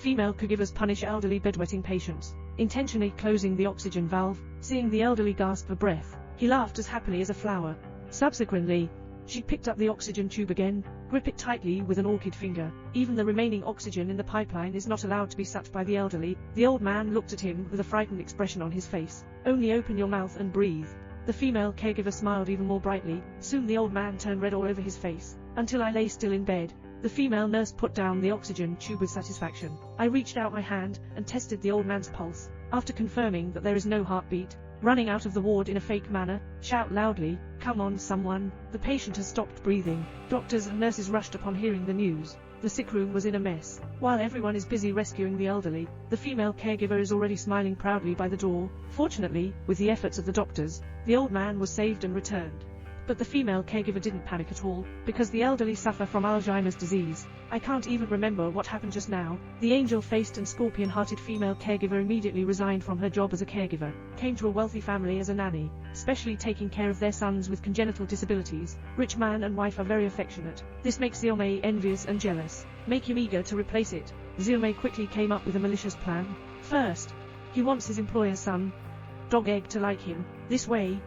female caregivers punish elderly bedwetting patients, intentionally closing the oxygen valve. Seeing the elderly gasp for breath, he laughed as happily as a flower. Subsequently, she picked up the oxygen tube again, grip it tightly with an orchid finger. Even the remaining oxygen in the pipeline is not allowed to be sucked by the elderly. The old man looked at him with a frightened expression on his face. Only open your mouth and breathe. The female caregiver smiled even more brightly. Soon the old man turned red all over his face, until I lay still in bed. The female nurse put down the oxygen tube with satisfaction. I reached out my hand and tested the old man's pulse. After confirming that there is no heartbeat, running out of the ward in a fake manner, shout loudly, "Come on someone, the patient has stopped breathing." Doctors and nurses rushed upon hearing the news. The sick room was in a mess. While everyone is busy rescuing the elderly, the female caregiver is already smiling proudly by the door. Fortunately, with the efforts of the doctors, the old man was saved and returned. But the female caregiver didn't panic at all, because the elderly suffer from Alzheimer's disease. I can't even remember what happened just now. The angel-faced and scorpion-hearted female caregiver immediately resigned from her job as a caregiver, came to a wealthy family as a nanny, specially taking care of their sons with congenital disabilities. Rich man and wife are very affectionate. This makes Xiaomei envious and jealous, make him eager to replace it. Xiaomei quickly came up with a malicious plan. First, he wants his employer's son, dog egg, to like him. This way,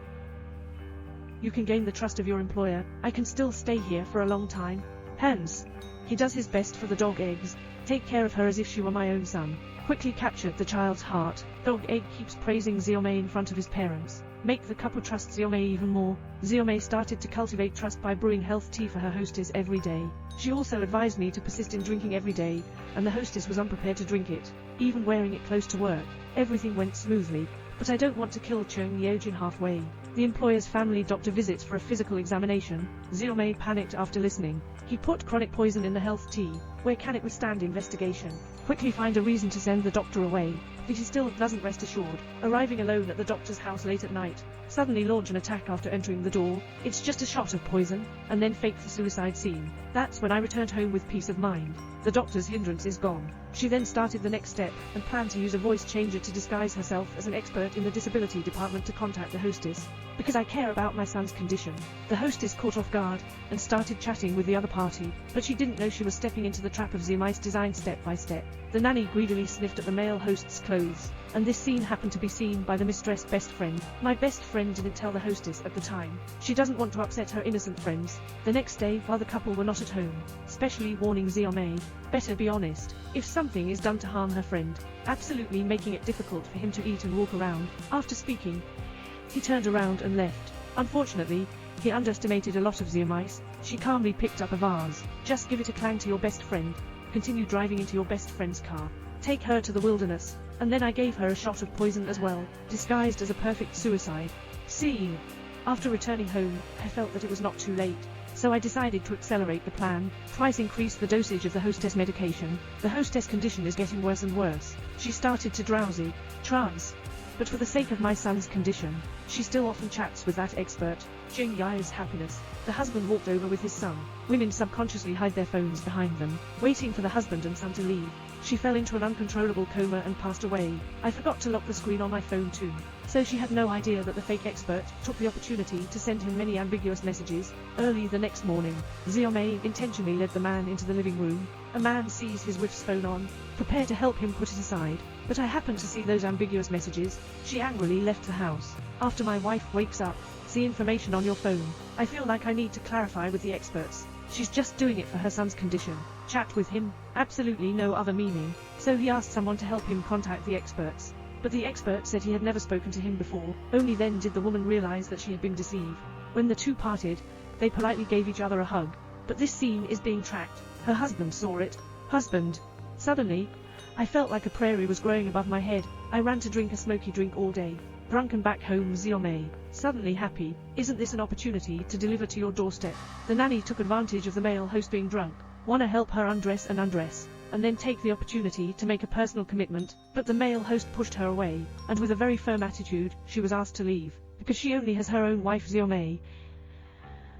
you can gain the trust of your employer. I can still stay here for a long time. Hence, he does his best for the dog eggs, take care of her as if she were my own son. Quickly captured the child's heart. Dog egg keeps praising Xiaomei in front of his parents. Make the couple trust Xiaomei even more. Xiaomei started to cultivate trust by brewing health tea for her hostess every day. She also advised me to persist in drinking every day, and the hostess was unprepared to drink it, even wearing it close to work. Everything went smoothly. But I don't want to kill Cheng Yeojin halfway. The employer's family doctor visits for a physical examination. Xiaomei panicked after listening. He put chronic poison in the health tea. Where can it withstand investigation? Quickly find a reason to send the doctor away. But he still doesn't rest assured. Arriving alone at the doctor's house late at night, suddenly launch an attack after entering the door. It's just a shot of poison, and then fake the suicide scene. That's when I returned home with peace of mind. The doctor's hindrance is gone. She then started the next step, and planned to use a voice changer to disguise herself as an expert in the disability department to contact the hostess. Because I care about my son's condition. The hostess caught off guard, and started chatting with the other party, but she didn't know she was stepping into the trap of Xiaomei's design step by step. The nanny greedily sniffed at the male host's clothes, and this scene happened to be seen by the mistress' best friend. My best friend didn't tell the hostess at the time. She doesn't want to upset her innocent friends. The next day, while the couple were not at home, specially warning Xiaomei, better be honest. If something is done to harm her friend, absolutely making it difficult for him to eat and walk around. After speaking, he turned around and left. Unfortunately, he underestimated a lot of Xiaomei's. She calmly picked up a vase. Just give it a clang to your best friend. Continue driving into your best friend's car. Take her to the wilderness. And then I gave her a shot of poison as well, disguised as a perfect suicide scene. After returning home, I felt that it was not too late. So I decided to accelerate the plan, twice increase the dosage of the hostess medication. The hostess condition is getting worse and worse. She started to drowsy, trance. But for the sake of my son's condition, she still often chats with that expert. Jing Yai's happiness. The husband walked over with his son. Women subconsciously hide their phones behind them, waiting for the husband and son to leave. She fell into an uncontrollable coma and passed away. I forgot to lock the screen on my phone too. So she had no idea that the fake expert took the opportunity to send him many ambiguous messages. Early the next morning, Xiaomei intentionally led the man into the living room. A man sees his wife's phone on, prepared to help him put it aside. But I happened to see those ambiguous messages. She angrily left the house. After my wife wakes up, see information on your phone. I feel like I need to clarify with the experts. She's just doing it for her son's condition. Chat with him, absolutely no other meaning. So he asked someone to help him contact the experts. But the expert said he had never spoken to him before. Only then did the woman realize that she had been deceived. When the two parted, they politely gave each other a hug. But this scene is being tracked. Her husband saw it. Husband. Suddenly, I felt like a prairie was growing above my head. I ran to drink a smoky drink all day. Drunken back home, Xiaomei, suddenly happy. Isn't this an opportunity to deliver to your doorstep? The nanny took advantage of the male host being drunk. Wanna help her undress, and then take the opportunity to make a personal commitment. But the male host pushed her away, and with a very firm attitude, she was asked to leave, because she only has her own wife Xiaomei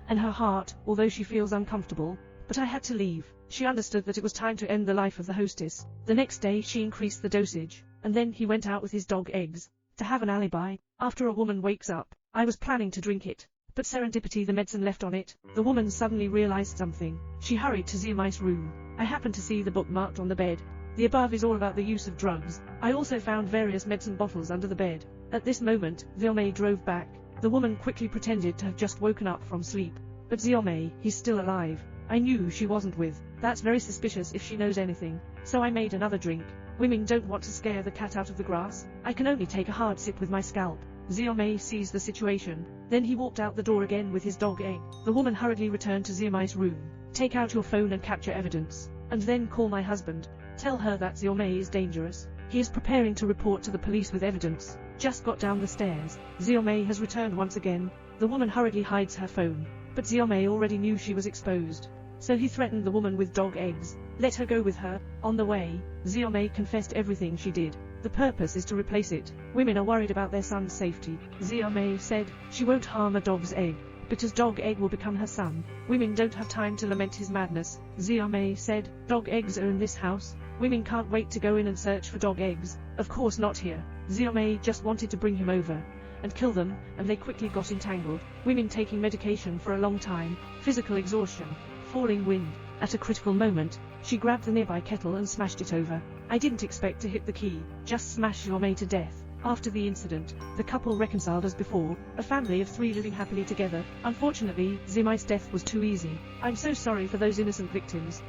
and her heart, although she feels uncomfortable. But I had to leave. She understood that it was time to end the life of the hostess. The next day she increased the dosage, and then he went out with his dog eggs. To have an alibi, after a woman wakes up, I was planning to drink it. But serendipity, the medicine left on it. The woman suddenly realized something. She hurried to Xiaomei's room. I happened to see the book marked on the bed. The above is all about the use of drugs. I also found various medicine bottles under the bed. At this moment, Xiaomei drove back. The woman quickly pretended to have just woken up from sleep. But Xiaomei, he's still alive. I knew she wasn't with. That's very suspicious if she knows anything. So I made another drink. Women don't want to scare the cat out of the grass. I can only take a hard sip with my scalp. Xiaomei sees the situation. Then he walked out the door again with his dog egg. The woman hurriedly returned to Xiaomei's room. Take out your phone and capture evidence. And then call my husband. Tell her that Xiaomei is dangerous. He is preparing to report to the police with evidence. Just got down the stairs. Xiaomei has returned once again. The woman hurriedly hides her phone. But Xiaomei already knew she was exposed. So he threatened the woman with dog eggs. Let her go with her. On the way, Xiaomei confessed everything she did. The purpose is to replace it. Women are worried about their son's safety. Xiaomei said she won't harm a dog's egg, because dog egg will become her son. Women don't have time to lament his madness. Xiaomei said, dog eggs are in this house. Women can't wait to go in and search for dog eggs. Of course not here. Xiaomei just wanted to bring him over and kill them, and they quickly got entangled. Women taking medication for a long time, physical exhaustion, falling wind. At a critical moment, she grabbed the nearby kettle and smashed it over. I didn't expect to hit the key, just smash Xiaomei to death. After the incident, the couple reconciled as before, a family of 3 living happily together. Unfortunately, Xiaomei's death was too easy. I'm so sorry for those innocent victims.